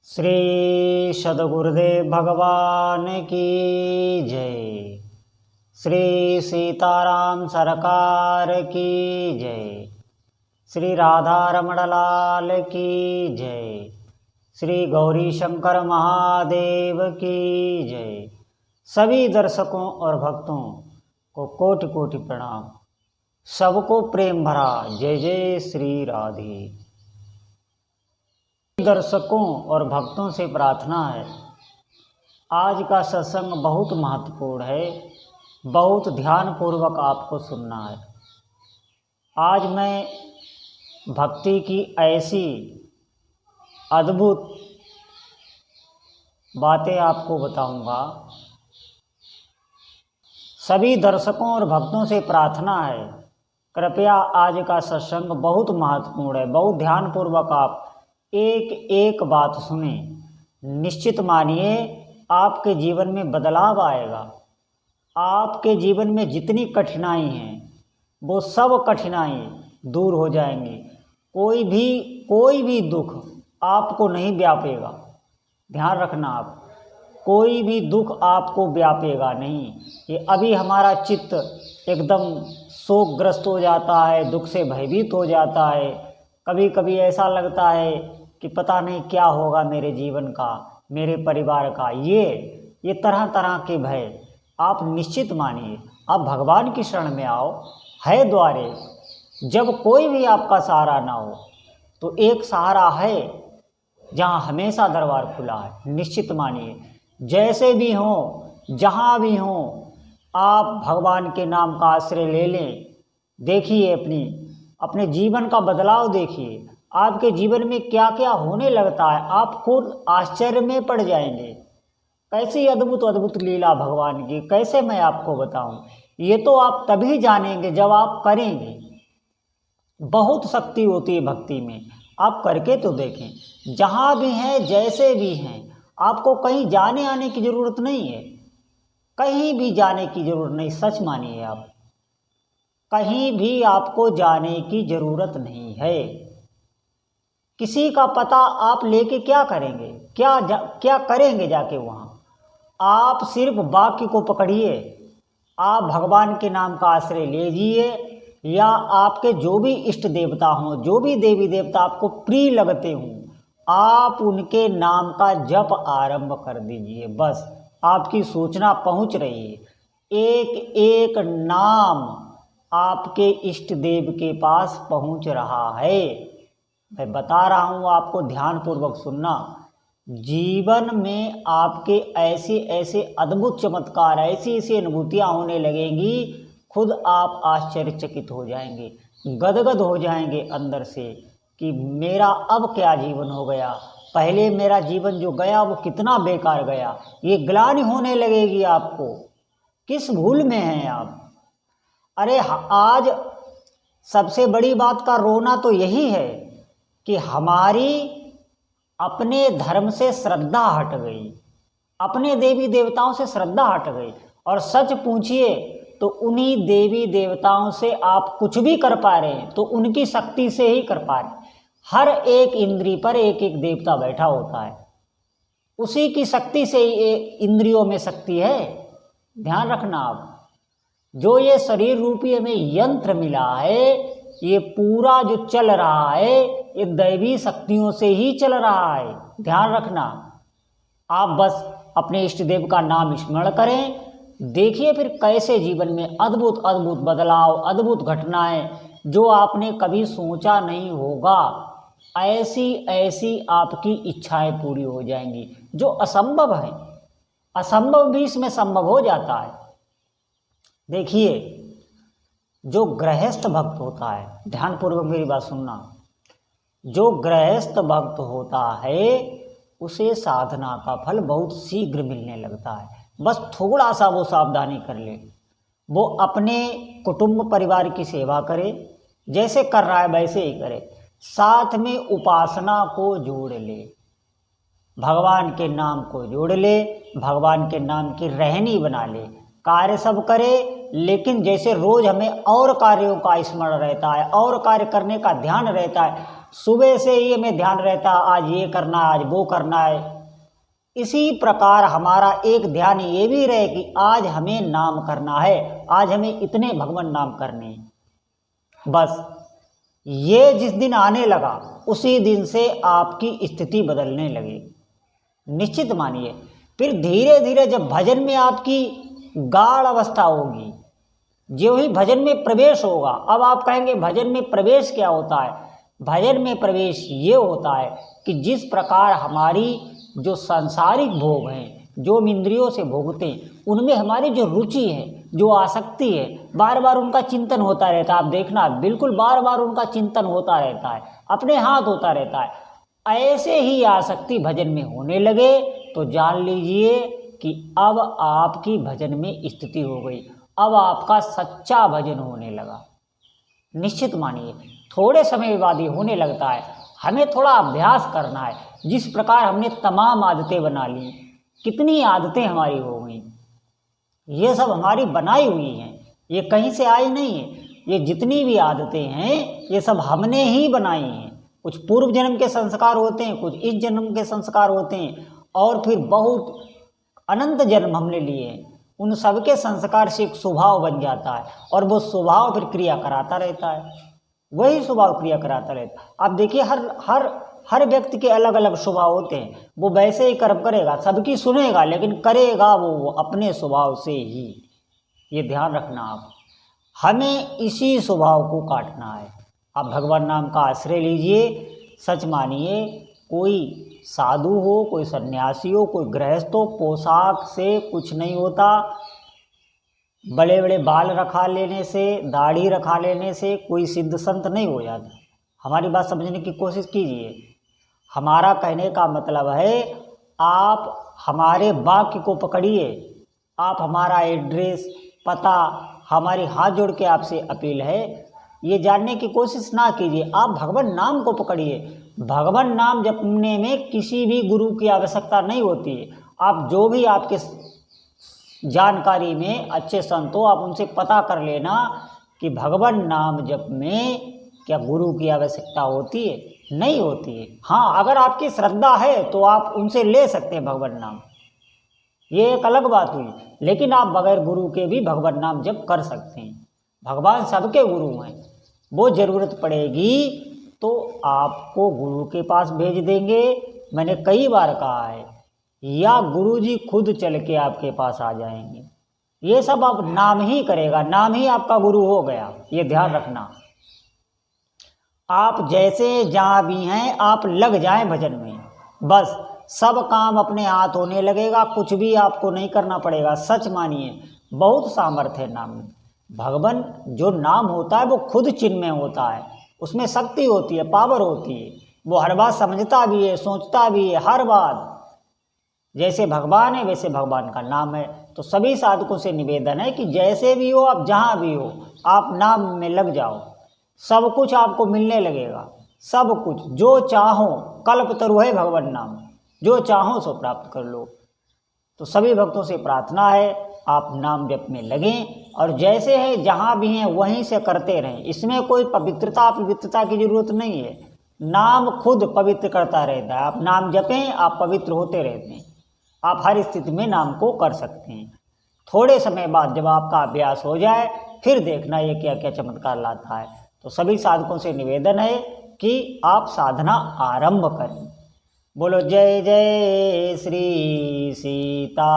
श्री सद्गुरुदेव भगवान की जय। श्री सीताराम सरकार की जय। श्री राधा रमण लाल की जय। श्री गौरी शंकर महादेव की जय। सभी दर्शकों और भक्तों को कोटि कोटि प्रणाम। सबको प्रेम भरा जय जय श्री राधे। दर्शकों और भक्तों से प्रार्थना है, आज का सत्संग बहुत महत्वपूर्ण है, बहुत ध्यानपूर्वक आपको सुनना है। आज मैं भक्ति की ऐसी अद्भुत बातें आपको बताऊंगा। सभी दर्शकों और भक्तों से प्रार्थना है, कृपया आज का सत्संग बहुत महत्वपूर्ण है, बहुत ध्यानपूर्वक आप एक एक बात सुने। निश्चित मानिए आपके जीवन में बदलाव आएगा। आपके जीवन में जितनी कठिनाई हैं वो सब कठिनाई दूर हो जाएंगी। कोई भी दुख आपको नहीं व्यापेगा। ध्यान रखना, आप कोई भी दुख आपको व्यापेगा नहीं। ये अभी हमारा चित्त एकदम शोकग्रस्त हो जाता है, दुख से भयभीत हो जाता है। कभी कभी ऐसा लगता है कि पता नहीं क्या होगा मेरे जीवन का, मेरे परिवार का। ये तरह तरह के भय आप निश्चित मानिए, आप भगवान की शरण में आओ। है द्वारे, जब कोई भी आपका सहारा ना हो तो एक सहारा है जहाँ हमेशा दरबार खुला है। निश्चित मानिए, जैसे भी हो, जहाँ भी हो, आप भगवान के नाम का आश्रय ले लें। देखिए अपने जीवन का बदलाव देखिए, आपके जीवन में क्या क्या होने लगता है, आप खुद आश्चर्य में पड़ जाएंगे। कैसी अद्भुत अद्भुत लीला भगवान की, कैसे मैं आपको बताऊं। ये तो आप तभी जानेंगे जब आप करेंगे। बहुत शक्ति होती है भक्ति में, आप करके तो देखें। जहाँ भी हैं, जैसे भी हैं, आपको कहीं जाने आने की ज़रूरत नहीं है, कहीं भी जाने की ज़रूरत नहीं। सच मानिए, आप कहीं भी आपको जाने की ज़रूरत नहीं है। किसी का पता आप लेके क्या करेंगे, क्या करेंगे जाके वहाँ। आप सिर्फ वाक्य को पकड़िए, आप भगवान के नाम का आश्रय लीजिए, या आपके जो भी इष्ट देवता हों, जो भी देवी देवता आपको प्रिय लगते हों, आप उनके नाम का जप आरंभ कर दीजिए। बस आपकी सूचना पहुँच रही है। एक एक नाम आपके इष्ट देव के पास पहुँच रहा है। मैं बता रहा हूँ आपको, ध्यानपूर्वक सुनना। जीवन में आपके ऐसे ऐसे अद्भुत चमत्कार, ऐसी ऐसी अनुभूतियाँ होने लगेंगी, खुद आप आश्चर्यचकित हो जाएंगे, गदगद हो जाएंगे अंदर से कि मेरा अब क्या जीवन हो गया। पहले मेरा जीवन जो गया वो कितना बेकार गया। ये ग्लानि होने लगेगी आपको, किस भूल में हैं आप। अरे आज सबसे बड़ी बात का रोना तो यही है कि हमारी अपने धर्म से श्रद्धा हट गई, अपने देवी देवताओं से श्रद्धा हट गई। और सच पूछिए तो उन्हीं देवी देवताओं से आप कुछ भी कर पा रहे हैं तो उनकी शक्ति से ही कर पा रहे हैं। हर एक इंद्री पर एक एक देवता बैठा होता है, उसी की शक्ति से ही इंद्रियों में शक्ति है। ध्यान रखना, आप जो ये शरीर रूपी हमें यंत्र मिला है, ये पूरा जो चल रहा है ये दैवी शक्तियों से ही चल रहा है। ध्यान रखना, आप बस अपने इष्ट देव का नाम स्मरण करें। देखिए फिर कैसे जीवन में अद्भुत अद्भुत बदलाव, अद्भुत घटनाएं जो आपने कभी सोचा नहीं होगा, ऐसी ऐसी आपकी इच्छाएं पूरी हो जाएंगी। जो असंभव है, असंभव भी इसमें संभव हो जाता है। देखिए, जो गृहस्थ भक्त होता है, ध्यानपूर्वक मेरी बात सुनना, जो गृहस्थ भक्त होता है उसे साधना का फल बहुत शीघ्र मिलने लगता है। बस थोड़ा सा वो सावधानी कर ले, वो अपने कुटुंब परिवार की सेवा करे, जैसे कर रहा है वैसे ही करे, साथ में उपासना को जोड़ ले, भगवान के नाम को जोड़ ले, भगवान के नाम की रहनी बना ले। कार्य सब करे, लेकिन जैसे रोज हमें और कार्यों का स्मरण रहता है और कार्य करने का ध्यान रहता है, सुबह से ही हमें ध्यान रहता आज ये करना है, आज वो करना है। इसी प्रकार हमारा एक ध्यान ये भी रहे कि आज हमें नाम करना है, आज हमें इतने भगवान नाम करने हैं। बस ये जिस दिन आने लगा उसी दिन से आपकी स्थिति बदलने लगी, निश्चित मानिए। फिर धीरे धीरे जब भजन में आपकी गाढ़ अवस्था होगी, जो ही भजन में प्रवेश होगा, अब आप कहेंगे भजन में प्रवेश क्या होता है? भजन में प्रवेश ये होता है कि जिस प्रकार हमारी जो सांसारिक भोग हैं, जो हम इंद्रियों से भोगते हैं, उनमें हमारी जो रुचि है, जो आसक्ति है, बार बार उनका चिंतन होता रहता है। आप देखना बिल्कुल बार बार उनका चिंतन होता रहता है, अपने हाथ होता रहता है। ऐसे ही आसक्ति भजन में होने लगे तो जान लीजिए कि अब आपकी भजन में स्थिति हो गई, अब आपका सच्चा भजन होने लगा। निश्चित मानिए थोड़े समय बाद ये होने लगता है। हमें थोड़ा अभ्यास करना है। जिस प्रकार हमने तमाम आदतें बना ली, कितनी आदतें हमारी हो गई, ये सब हमारी बनाई हुई हैं, ये कहीं से आई नहीं है। ये जितनी भी आदतें हैं ये सब हमने ही बनाई हैं। कुछ पूर्व जन्म के संस्कार होते हैं, कुछ इस जन्म के संस्कार होते हैं, और फिर बहुत अनंत जन्म हमने लिए हैं। उन सबके संस्कार से एक स्वभाव बन जाता है और वो स्वभाव फिर क्रिया कराता रहता है, वही स्वभाव क्रिया कराता रहता है। आप देखिए हर व्यक्ति के अलग अलग स्वभाव होते हैं। वो वैसे ही कर्म करेगा, सबकी सुनेगा, लेकिन करेगा वो अपने स्वभाव से ही। ये ध्यान रखना आप, हमें इसी स्वभाव को काटना है। आप भगवान नाम का आश्रय लीजिए। सच मानिए, कोई साधु हो, कोई सन्यासी हो, कोई गृहस्थ हो, पोशाक से कुछ नहीं होता। बड़े बड़े बाल रखा लेने से, दाढ़ी रखा लेने से कोई सिद्ध संत नहीं हो जाता। हमारी बात समझने की कोशिश कीजिए। हमारा कहने का मतलब है, आप हमारे वाक्य को पकड़िए, आप हमारा एड्रेस, पता, हमारी हाथ जोड़ के आपसे अपील है, ये जानने की कोशिश ना कीजिए। आप भगवान नाम को पकड़िए। भगवान नाम जपने में किसी भी गुरु की आवश्यकता नहीं होती है। आप जो भी आपके जानकारी में अच्छे संत हो, आप उनसे पता कर लेना कि भगवान नाम जप में क्या गुरु की आवश्यकता होती है? नहीं होती है। हाँ, अगर आपकी श्रद्धा है तो आप उनसे ले सकते हैं भगवान नाम, ये एक अलग बात हुई। लेकिन आप बगैर गुरु के भी भगवान नाम जप कर सकते हैं। भगवान सबके गुरु हैं। वो जरूरत पड़ेगी तो आपको गुरु के पास भेज देंगे। मैंने कई बार कहा है, या गुरु जी खुद चल के आपके पास आ जाएंगे। ये सब आप नाम ही करेगा, नाम ही आपका गुरु हो गया, ये ध्यान रखना। आप जैसे जहाँ भी हैं आप लग जाएं भजन में, बस सब काम अपने हाथ होने लगेगा, कुछ भी आपको नहीं करना पड़ेगा। सच मानिए, बहुत सामर्थ्य है नाम में। भगवान जो नाम होता है वो खुद चिन्मय होता है, उसमें शक्ति होती है, पावर होती है। वो हर बात समझता भी है, सोचता भी है, हर बात। जैसे भगवान है वैसे भगवान का नाम है। तो सभी साधकों से निवेदन है कि जैसे भी हो, आप जहाँ भी हो, आप नाम में लग जाओ, सब कुछ आपको मिलने लगेगा। सब कुछ जो चाहो, कल्पतरु है भगवान नाम, जो चाहो सो प्राप्त कर लो। तो सभी भक्तों से प्रार्थना है आप नाम जप में लगें, और जैसे है जहाँ भी हैं वहीं से करते रहें। इसमें कोई पवित्रता अपवित्रता की जरूरत नहीं है। नाम खुद पवित्र करता रहता है। आप नाम जपें, आप पवित्र होते रहते हैं। आप हर स्थिति में नाम को कर सकते हैं। थोड़े समय बाद जब आपका अभ्यास हो जाए फिर देखना ये क्या क्या चमत्कार लाता है। तो सभी साधकों से निवेदन है कि आप साधना आरंभ करें। बोलो जय जय श्री सीताराम।